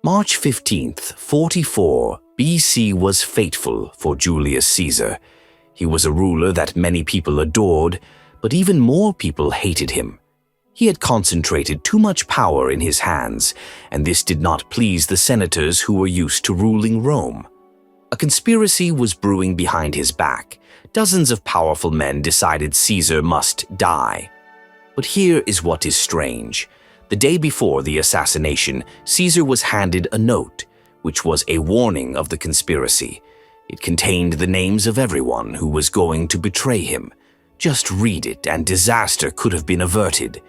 March 15th, 44 BC was fateful for Julius Caesar. He was a ruler that many people adored, but even more people hated him. He had concentrated too much power in his hands, and this did not please the senators who were used to ruling Rome. A conspiracy was brewing behind his back. Dozens of powerful men decided Caesar must die. But here is what is strange. The day before the assassination, Caesar was handed a note, which was a warning of the conspiracy. It contained the names of everyone who was going to betray him. Just read it and disaster could have been averted.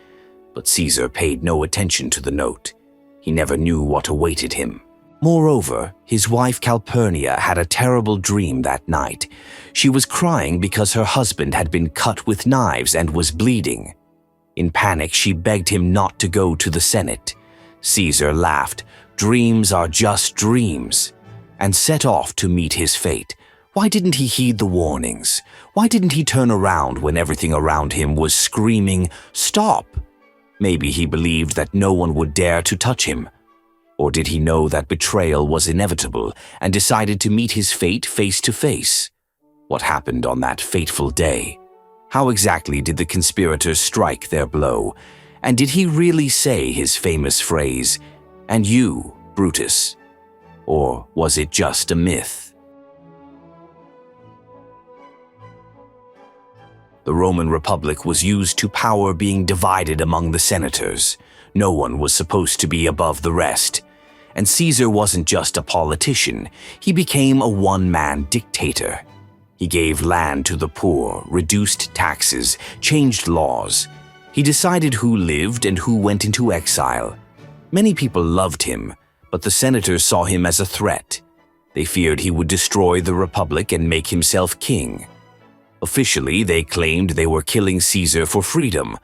But Caesar paid no attention to the note. He never knew what awaited him. Moreover, his wife Calpurnia had a terrible dream that night. She was crying because her husband had been cut with knives and was bleeding. In panic, she begged him not to go to the Senate. Caesar laughed, "Dreams are just dreams," and set off to meet his fate. Why didn't he heed the warnings? Why didn't he turn around when everything around him was screaming, "Stop"? Maybe he believed that no one would dare to touch him. Or did he know that betrayal was inevitable and decided to meet his fate face to face? What happened on that fateful day? How exactly did the conspirators strike their blow? And did he really say his famous phrase, "And you, Brutus"? Or was it just a myth? The Roman Republic was used to power being divided among the senators. No one was supposed to be above the rest. And Caesar wasn't just a politician, he became a one-man dictator. He gave land to the poor, reduced taxes, changed laws. He decided who lived and who went into exile. Many people loved him, but the senators saw him as a threat. They feared he would destroy the republic and make himself king. Officially, they claimed they were killing Caesar for freedom,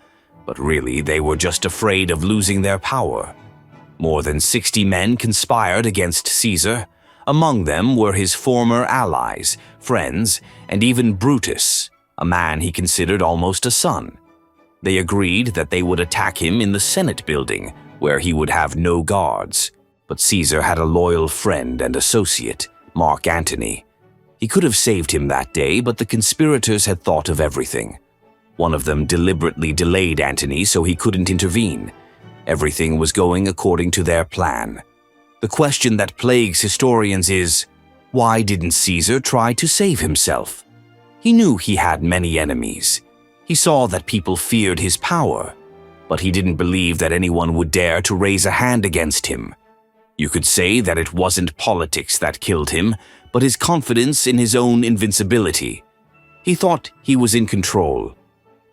but really they were just afraid of losing their power. More than 60 men conspired against Caesar. Among them were his former allies, friends, and even Brutus, a man he considered almost a son. They agreed that they would attack him in the Senate building, where he would have no guards. But Caesar had a loyal friend and associate, Mark Antony. He could have saved him that day, but the conspirators had thought of everything. One of them deliberately delayed Antony so he couldn't intervene. Everything was going according to their plan. The question that plagues historians is, why didn't Caesar try to save himself? He knew he had many enemies. He saw that people feared his power, but he didn't believe that anyone would dare to raise a hand against him. You could say that it wasn't politics that killed him, but his confidence in his own invincibility. He thought he was in control.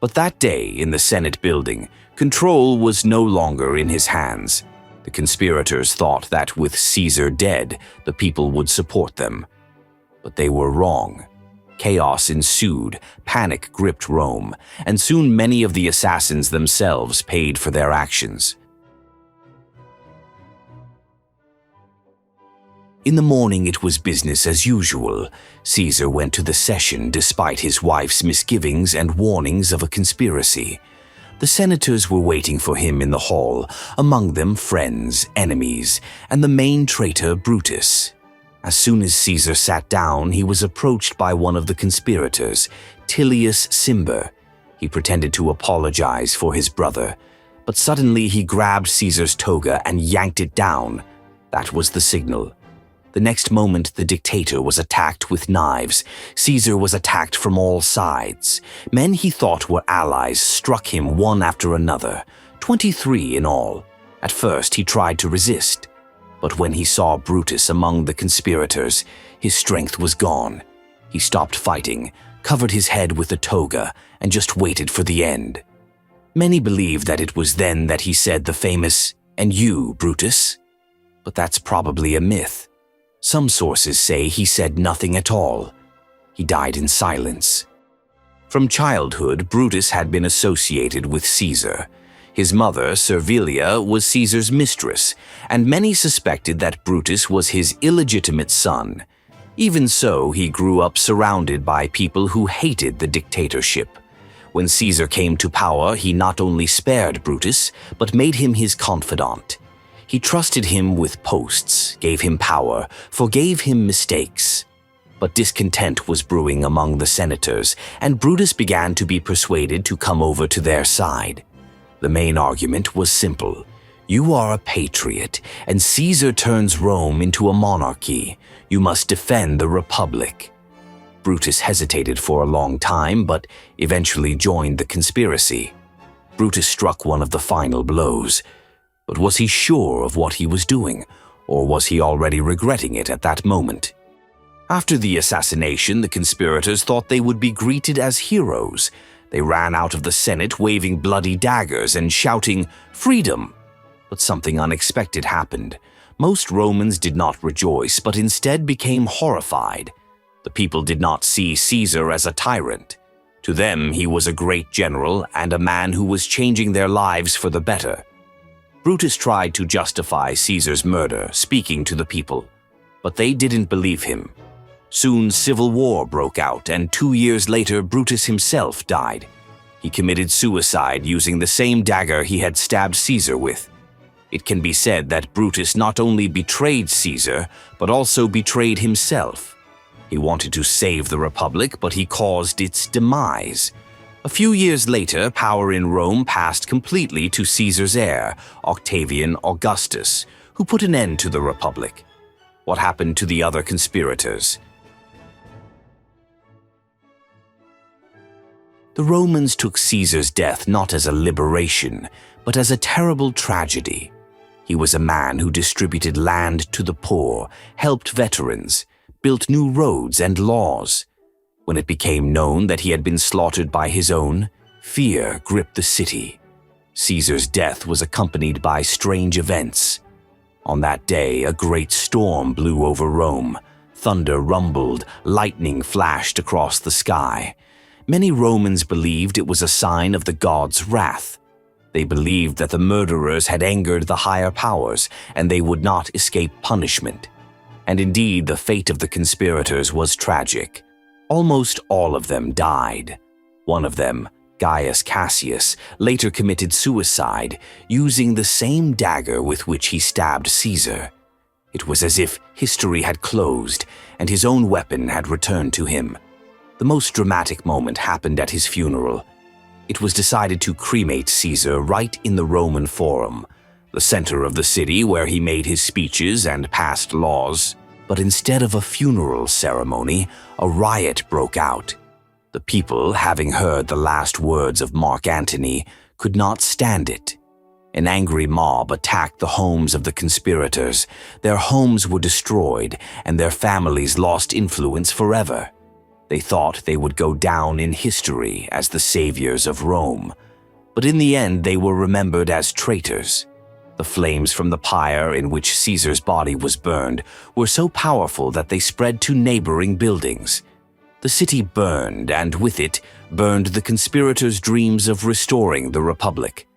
But that day in the Senate building, control was no longer in his hands. The conspirators thought that with Caesar dead, the people would support them. But they were wrong. Chaos ensued, panic gripped Rome, and soon many of the assassins themselves paid for their actions. In the morning, it was business as usual. Caesar went to the session despite his wife's misgivings and warnings of a conspiracy. The senators were waiting for him in the hall, among them friends, enemies, and the main traitor Brutus. As soon as Caesar sat down, he was approached by one of the conspirators, Julius Caesar. He pretended to apologize for his brother, but suddenly he grabbed Caesar's toga and yanked it down. That was the signal. The next moment, the dictator was attacked with knives. Caesar was attacked from all sides. Men he thought were allies struck him one after another, 23 in all. At first, he tried to resist. But when he saw Brutus among the conspirators, his strength was gone. He stopped fighting, covered his head with the toga, and just waited for the end. Many believe that it was then that he said the famous, "And you, Brutus?" But that's probably a myth. Some sources say he said nothing at all. He died in silence. From childhood, Brutus had been associated with Caesar. His mother, Servilia, was Caesar's mistress, and many suspected that Brutus was his illegitimate son. Even so, he grew up surrounded by people who hated the dictatorship. When Caesar came to power, he not only spared Brutus, but made him his confidant. He trusted him with posts, gave him power, forgave him mistakes. But discontent was brewing among the senators, and Brutus began to be persuaded to come over to their side. The main argument was simple. You are a patriot, and Caesar turns Rome into a monarchy. You must defend the Republic. Brutus hesitated for a long time, but eventually joined the conspiracy. Brutus struck one of the final blows. But was he sure of what he was doing, or was he already regretting it at that moment? After the assassination, the conspirators thought they would be greeted as heroes. They ran out of the Senate waving bloody daggers and shouting, "Freedom!" But something unexpected happened. Most Romans did not rejoice, but instead became horrified. The people did not see Caesar as a tyrant. To them, he was a great general and a man who was changing their lives for the better. Brutus tried to justify Caesar's murder, speaking to the people, but they didn't believe him. Soon civil war broke out, and 2 years later Brutus himself died. He committed suicide using the same dagger he had stabbed Caesar with. It can be said that Brutus not only betrayed Caesar, but also betrayed himself. He wanted to save the Republic, but he caused its demise. A few years later, power in Rome passed completely to Caesar's heir, Octavian Augustus, who put an end to the Republic. What happened to the other conspirators? The Romans took Caesar's death not as a liberation, but as a terrible tragedy. He was a man who distributed land to the poor, helped veterans, built new roads and laws. When it became known that he had been slaughtered by his own, fear gripped the city. Caesar's death was accompanied by strange events. On that day, a great storm blew over Rome. Thunder rumbled, lightning flashed across the sky. Many Romans believed it was a sign of the gods' wrath. They believed that the murderers had angered the higher powers, and they would not escape punishment. And indeed, the fate of the conspirators was tragic. Almost all of them died. One of them, Gaius Cassius, later committed suicide, using the same dagger with which he stabbed Caesar. It was as if history had closed, and his own weapon had returned to him. The most dramatic moment happened at his funeral. It was decided to cremate Caesar right in the Roman Forum, the center of the city where he made his speeches and passed laws. But instead of a funeral ceremony, a riot broke out. The people, having heard the last words of Mark Antony, could not stand it. An angry mob attacked the homes of the conspirators. Their homes were destroyed, and their families lost influence forever. They thought they would go down in history as the saviors of Rome. But in the end, they were remembered as traitors. The flames from the pyre in which Caesar's body was burned were so powerful that they spread to neighboring buildings. The city burned, and with it, burned the conspirators' dreams of restoring the Republic.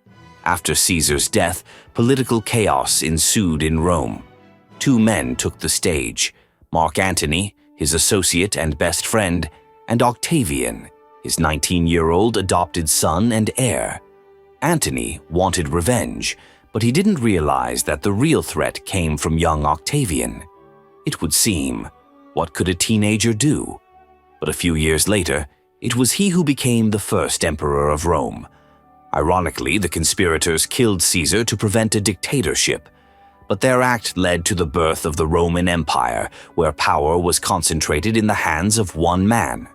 After Caesar's death, political chaos ensued in Rome. 2 men took the stage: Mark Antony, his associate and best friend, and Octavian, his 19-year-old adopted son and heir. Antony wanted revenge, but he didn't realize that the real threat came from young Octavian. It would seem, what could a teenager do? But a few years later, it was he who became the first emperor of Rome. Ironically, the conspirators killed Caesar to prevent a dictatorship, but their act led to the birth of the Roman Empire, where power was concentrated in the hands of one man.